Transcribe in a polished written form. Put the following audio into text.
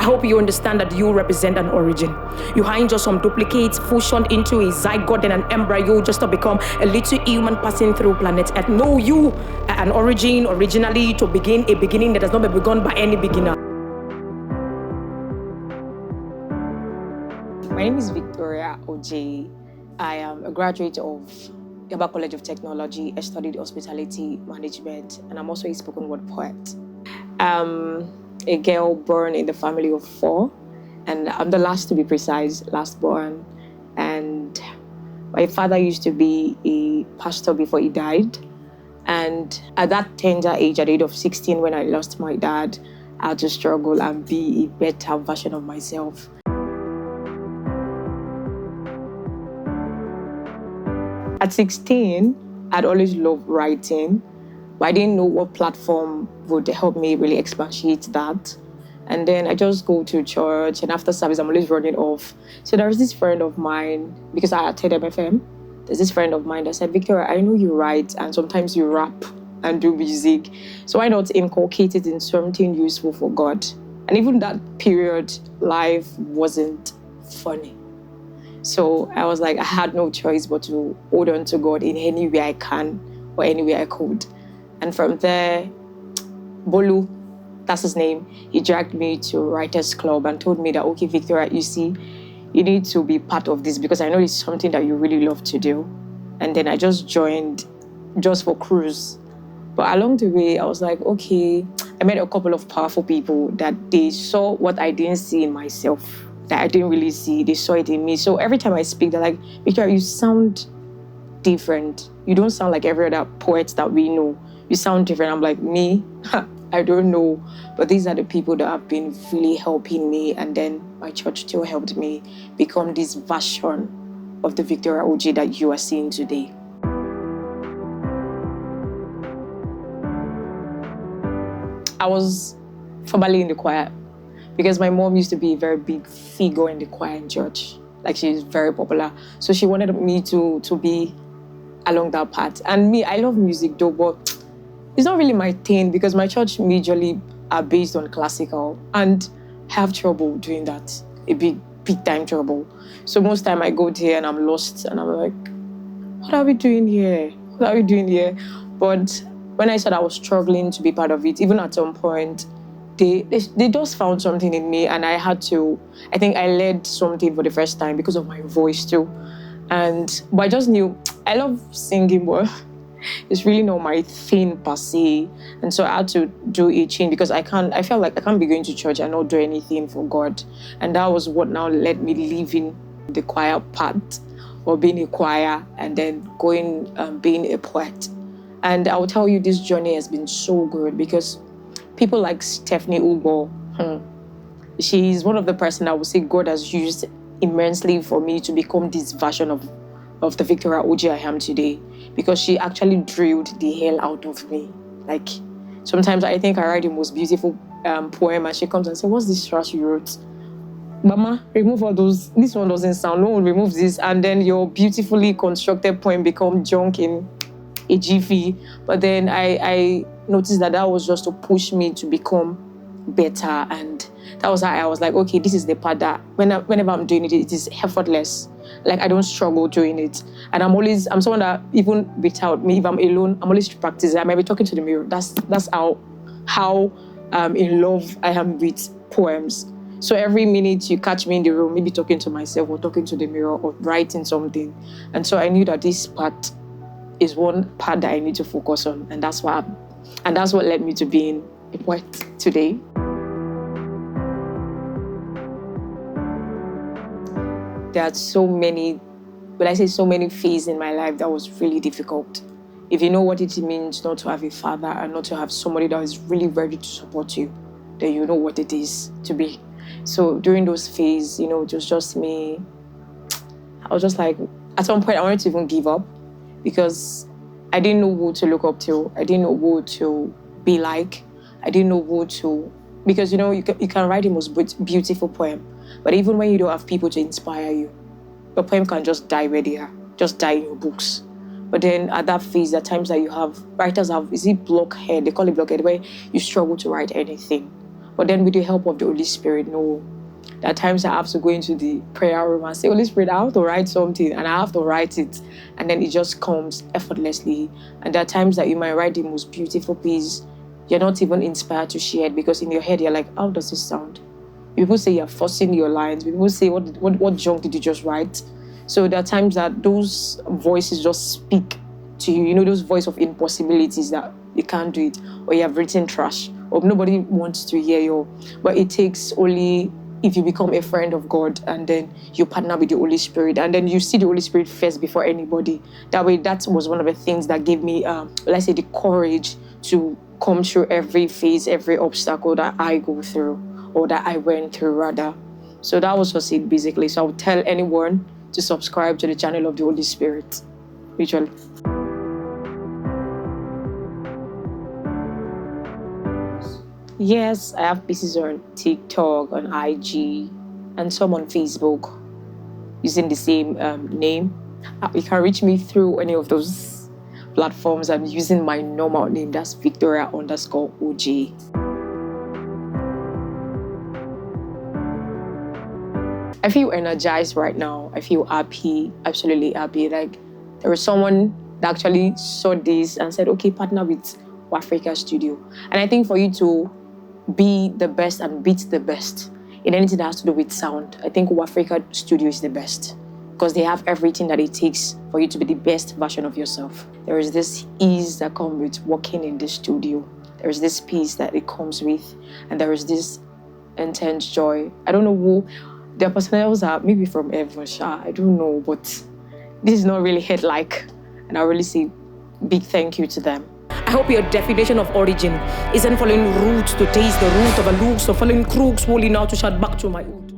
I hope you understand that you represent an origin. You aren't just some duplicates fusioned into a zygote and an embryo just to become a little human passing through planet Earth. No, you are an origin originally to begin a beginning that has not been begun by any beginner. My name is Victoria Ojay. I am a graduate of Yaba College of Technology. I studied hospitality management, and I'm also a spoken word poet. A girl born in the family of 4, and I'm the last to be precise, last born. And my father used to be a pastor before he died. And at that tender age, at the age of 16, when I lost my dad, I had to struggle and be a better version of myself. At 16, I'd always loved writing, but I didn't know what platform would help me really expatiate that. And then I just go to church, and after service, I'm always running off. So there was this friend of mine, because I attended MFM, there's this friend of mine that said, Victoria, I know you write, and sometimes you rap and do music. So why not inculcate it in something useful for God? And even that period, life wasn't funny. So I was like, I had no choice but to hold on to God in any way I can or any way I could. And from there, Bolu, that's his name, he dragged me to Writers Club and told me that, okay, Victoria, you see, you need to be part of this because I know it's something that you really love to do. And then I just joined just for cruise. But along the way, I was like, okay, I met a couple of powerful people that they saw what I didn't see in myself, that I didn't really see. They saw it in me. So every time I speak, they're like, Victoria, you sound different. You don't sound like every other poet that we know. You sound different. I'm like, me? I don't know. But these are the people that have been really helping me. And then my church still helped me become this version of the Victoria Ojay that you are seeing today. I was formerly in the choir, because my mom used to be a very big figure in the choir in church. Like, she's very popular. So she wanted me to be along that path. And me, I love music though, but it's not really my thing because my church majorly are based on classical, and I have trouble doing that, a big time trouble. So most time I go there and I'm lost and I'm like, what are we doing here? What are we doing here? But when I said I was struggling to be part of it, even at some point, they just found something in me, and I think I led something for the first time because of my voice too. But I just knew I love singing, but it's really not my thing per se. And so I had to do a change because I felt like I can't be going to church and not do anything for God. And that was what now led me leaving the choir part, or being a choir, and then going being a poet. And I will tell you, this journey has been so good because people like Stephanie Ugo, she's one of the person I would say God has used immensely for me to become this version of the Victoria Ojay I am today, because she actually drilled the hell out of me. Like, sometimes I think I write the most beautiful poem, and she comes and says, what's this trash you wrote? Mama, remove all those. This one doesn't sound. No one removes this. And then your beautifully constructed poem becomes junk in a jiffy. But then I noticed that was just to push me to become better. And that was how I was like, okay, this is the part that whenever I'm doing it, it is effortless. Like, I don't struggle doing it. And I'm someone that, even without me, if I'm alone, I'm always practicing. I might be talking to the mirror. That's how in love I am with poems. So every minute you catch me in the room, maybe talking to myself or talking to the mirror or writing something. And so I knew that this part is one part that I need to focus on. And that's what led me to being a poet today. There are so many, when I say so many phases in my life that was really difficult. If you know what it means not to have a father and not to have somebody that is really ready to support you, then you know what it is to be. So during those phases, it was just me. I was just like, at some point I wanted to even give up because I didn't know who to look up to. I didn't know who to be like. I didn't know who to, because you can write the most beautiful poem, but even when you don't have people to inspire you, your poem can just die where they are, just die in your books. But then at that phase, there are times that writers have, is it blockhead? They call it blockhead, where you struggle to write anything. But then with the help of the Holy Spirit, no. There are times I have to go into the prayer room and say, Holy Spirit, I have to write something, and I have to write it. And then it just comes effortlessly. And there are times that you might write the most beautiful piece. You're not even inspired to share it because in your head, you're like, how does this sound? People say you're forcing your lines. People say, what junk did you just write? So there are times that those voices just speak to you. You know, those voice of impossibilities that you can't do it, or you have written trash, or nobody wants to hear you. But it takes only if you become a friend of God and then you partner with the Holy Spirit and then you see the Holy Spirit first before anybody. That way, that was one of the things that gave me, let's say, the courage to come through every phase, every obstacle that I go through, or that I went through rather. So that was just it basically. So I would tell anyone to subscribe to the channel of the Holy Spirit, literally. Yes, I have pieces on TikTok, on IG, and some on Facebook using the same name. You can reach me through any of those platforms. I'm using my normal name, that's Victoria_Ojay. I feel energized right now. I feel happy, absolutely happy. Like there was someone that actually saw this and said, okay, partner with Waffrika Studio. And I think for you to be the best and beat the best in anything that has to do with sound, I think Waffrika Studio is the best because they have everything that it takes for you to be the best version of yourself. There is this ease that comes with working in the studio. There is this peace that it comes with, and there is this intense joy. I don't know who their personnels are, maybe from heaven, I don't know, but this is not really head-like, and I really say big thank you to them. I hope your definition of origin isn't following roots to taste the root of a looks or following crooks rolling out to shout back to my hood.